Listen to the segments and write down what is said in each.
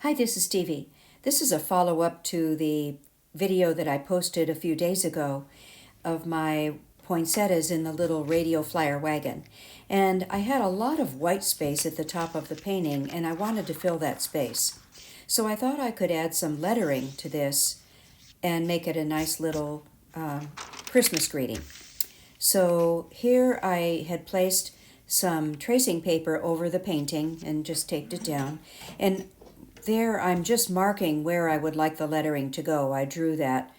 Hi, this is Stevie. This is a follow-up to the video that I posted a few days ago of my poinsettias in the little radio flyer wagon. And I had a lot of white space at the top of the painting, and I wanted to fill that space. So I thought I could add some lettering to this and make it a nice little Christmas greeting. So here I had placed some tracing paper over the painting and just taped it down. And there I'm just marking where I would like the lettering to go. I drew that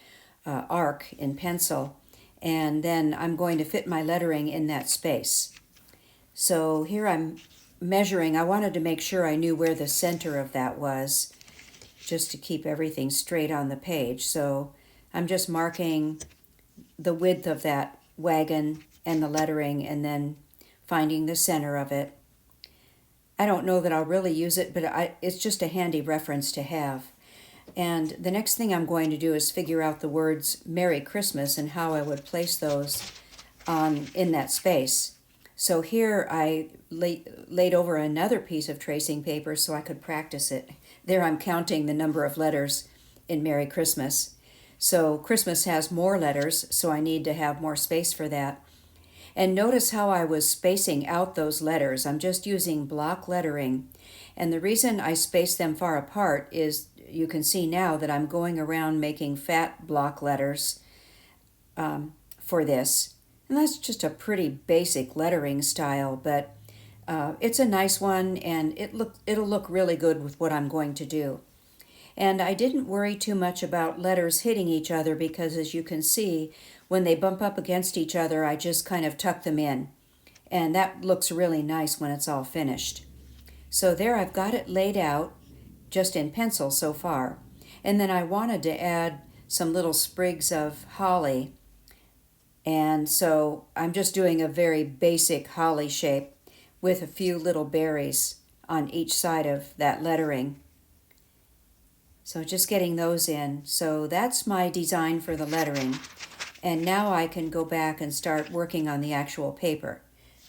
arc in pencil, and then I'm going to fit my lettering in that space. So here I'm measuring. I wanted to make sure I knew where the center of that was, just to keep everything straight on the page. So I'm just marking the width of that wagon and the lettering, and then finding the center of it. I don't know that I'll really use it, but it's just a handy reference to have. And the next thing I'm going to do is figure out the words Merry Christmas and how I would place those in that space. So here I laid over another piece of tracing paper so I could practice it. There I'm counting the number of letters in Merry Christmas. So Christmas has more letters, so I need to have more space for that. And notice how I was spacing out those letters. I'm just using block lettering. And the reason I space them far apart is you can see now that I'm going around making fat block letters for this. And that's just a pretty basic lettering style, but it's a nice one, and it'll look really good with what I'm going to do. And I didn't worry too much about letters hitting each other because, as you can see, when they bump up against each other, I just kind of tuck them in. And that looks really nice when it's all finished. So there I've got it laid out just in pencil so far. And then I wanted to add some little sprigs of holly. And so I'm just doing a very basic holly shape with a few little berries on each side of that lettering. So just getting those in. So that's my design for the lettering. And now I can go back and start working on the actual paper.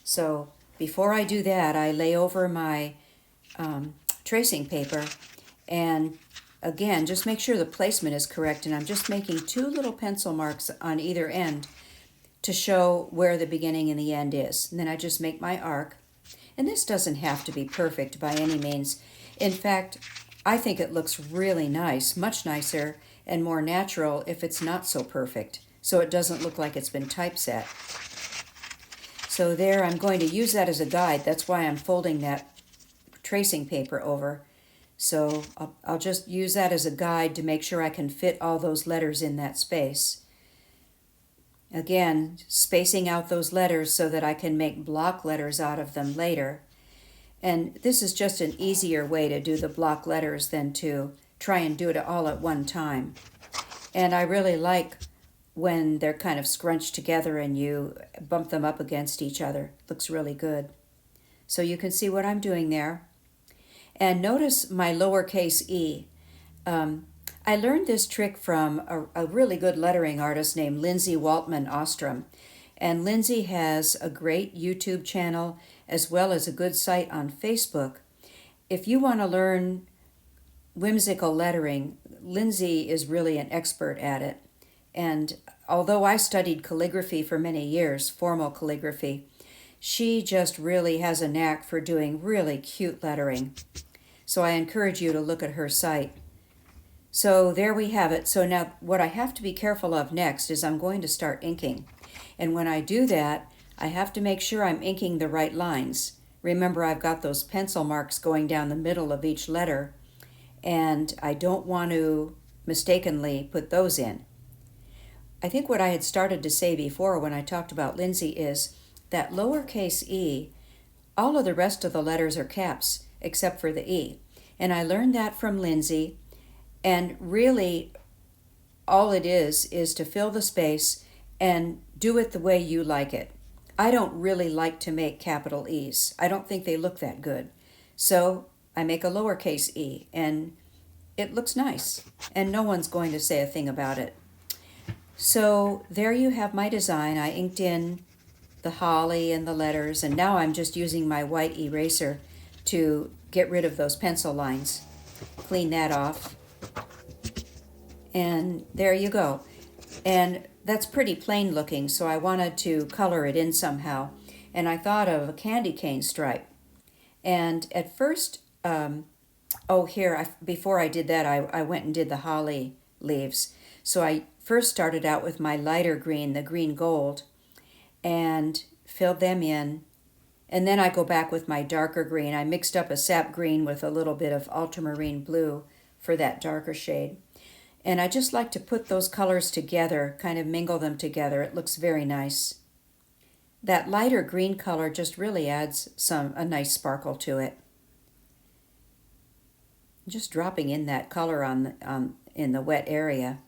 So before I do that, I lay over my tracing paper, and again, just make sure the placement is correct. And I'm just making two little pencil marks on either end to show where the beginning and the end is. And then I just make my arc. And this doesn't have to be perfect by any means. In fact, I think it looks really nice, much nicer and more natural if it's not so perfect, so it doesn't look like it's been typeset. So there, I'm going to use that as a guide. That's why I'm folding that tracing paper over. So I'll just use that as a guide to make sure I can fit all those letters in that space. Again, spacing out those letters so that I can make block letters out of them later. And this is just an easier way to do the block letters than to try and do it all at one time. And I really like when they're kind of scrunched together and you bump them up against each other. Looks really good. So you can see what I'm doing there. And notice my lowercase e. I learned this trick from a really good lettering artist named Lindsay Waltman Ostrom. And Lindsay has a great YouTube channel as well as a good site on Facebook. If you want to learn whimsical lettering, Lindsay is really an expert at it. And although I studied calligraphy for many years, formal calligraphy, she just really has a knack for doing really cute lettering. So I encourage you to look at her site. So there we have it. So now what I have to be careful of next is I'm going to start inking. And when I do that, I have to make sure I'm inking the right lines. Remember, I've got those pencil marks going down the middle of each letter, and I don't want to mistakenly put those in. I think what I had started to say before when I talked about Lindsay is that lowercase e, all of the rest of the letters are caps except for the e. And I learned that from Lindsay, and really all it is to fill the space and do it the way you like it. I don't really like to make capital E's. I don't think they look that good. So I make a lowercase e, and it looks nice, and no one's going to say a thing about it. So there you have my design. I inked in the holly and the letters, and now I'm just using my white eraser to get rid of those pencil lines. clean that off. And there you go. And that's pretty plain looking, so I wanted to color it in somehow. And I thought of a candy cane stripe. And at first, before I did that, I went and did the holly leaves. So I first started out with my lighter green, the green gold, and filled them in. And then I go back with my darker green. I mixed up a sap green with a little bit of ultramarine blue for that darker shade. And I just like to put those colors together, kind of mingle them together. It looks very nice. That lighter green color just really adds a nice sparkle to it. Just dropping in that color in the wet area.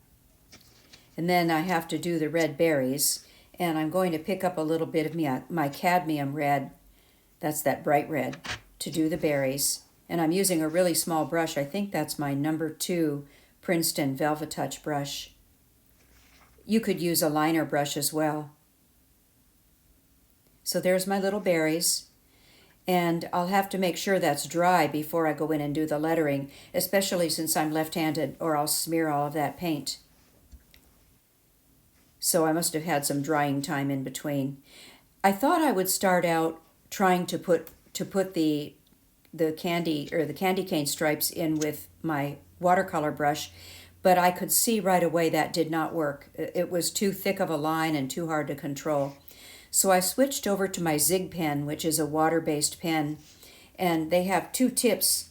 And then I have to do the red berries, and I'm going to pick up a little bit of my cadmium red, that's that bright red, to do the berries. And I'm using a really small brush. I think that's my number 2 Princeton Velvet Touch brush. You could use a liner brush as well. So there's my little berries. And I'll have to make sure that's dry before I go in and do the lettering, especially since I'm left-handed, or I'll smear all of that paint. So I must have had some drying time in between. I thought I would start out trying to put the candy cane stripes in with my watercolor brush, but I could see right away that did not work. It was too thick of a line and too hard to control. So I switched over to my Zig pen, which is a water-based pen, and they have 2 tips.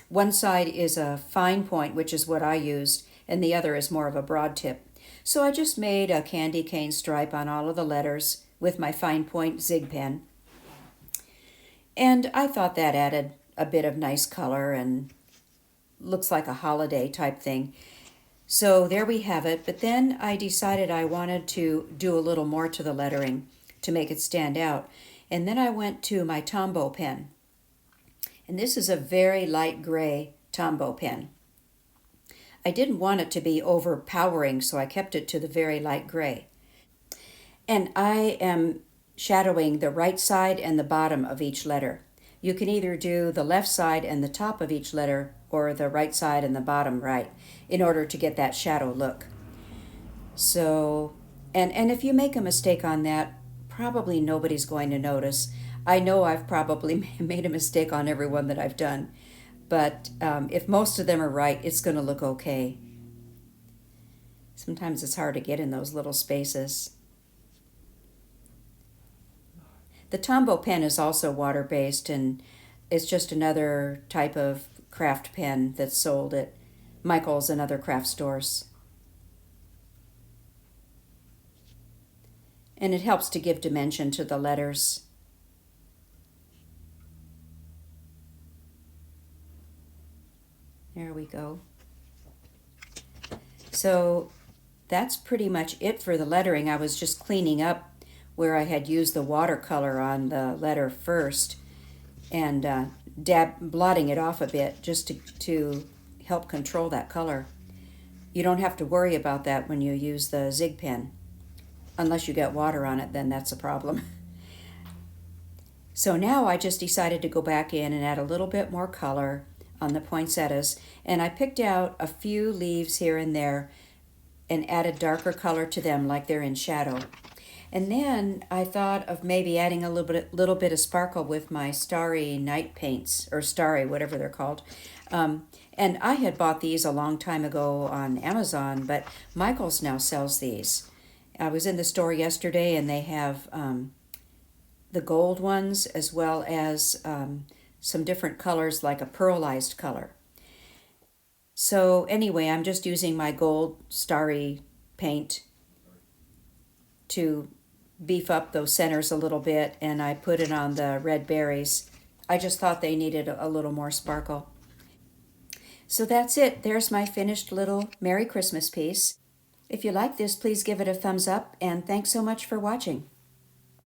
One side is a fine point, which is what I used, and the other is more of a broad tip. So I just made a candy cane stripe on all of the letters with my fine point Zig pen. And I thought that added a bit of nice color and looks like a holiday type thing. So there we have it. But then I decided I wanted to do a little more to the lettering to make it stand out. And then I went to my Tombow pen. And this is a very light gray Tombow pen. I didn't want it to be overpowering, so I kept it to the very light gray. And I am shadowing the right side and the bottom of each letter. You can either do the left side and the top of each letter, or the right side and the bottom right, in order to get that shadow look. So, and if you make a mistake on that, probably nobody's going to notice. I know I've probably made a mistake on every one that I've done, but if most of them are right, it's going to look okay. Sometimes it's hard to get in those little spaces. The Tombow pen is also water-based, and it's just another type of craft pen that's sold at Michael's and other craft stores. And it helps to give dimension to the letters. There we go. So that's pretty much it for the lettering. I was just cleaning up where I had used the watercolor on the letter first and blotting it off a bit just to help control that color. You don't have to worry about that when you use the Zig pen. Unless you get water on it, then that's a problem. So now I just decided to go back in and add a little bit more color on the poinsettias, and I picked out a few leaves here and there and added darker color to them like they're in shadow. And then I thought of maybe adding a little bit of sparkle with my starry night paints, or starry, whatever they're called. And I had bought these a long time ago on Amazon, but Michael's now sells these. I was in the store yesterday, and they have the gold ones as well as some different colors, like a pearlized color. So anyway, I'm just using my gold starry paint to beef up those centers a little bit, and I put it on the red berries. I just thought they needed a little more sparkle. So that's it. There's my finished little Merry Christmas piece. If you like this, please give it a thumbs up, and thanks so much for watching.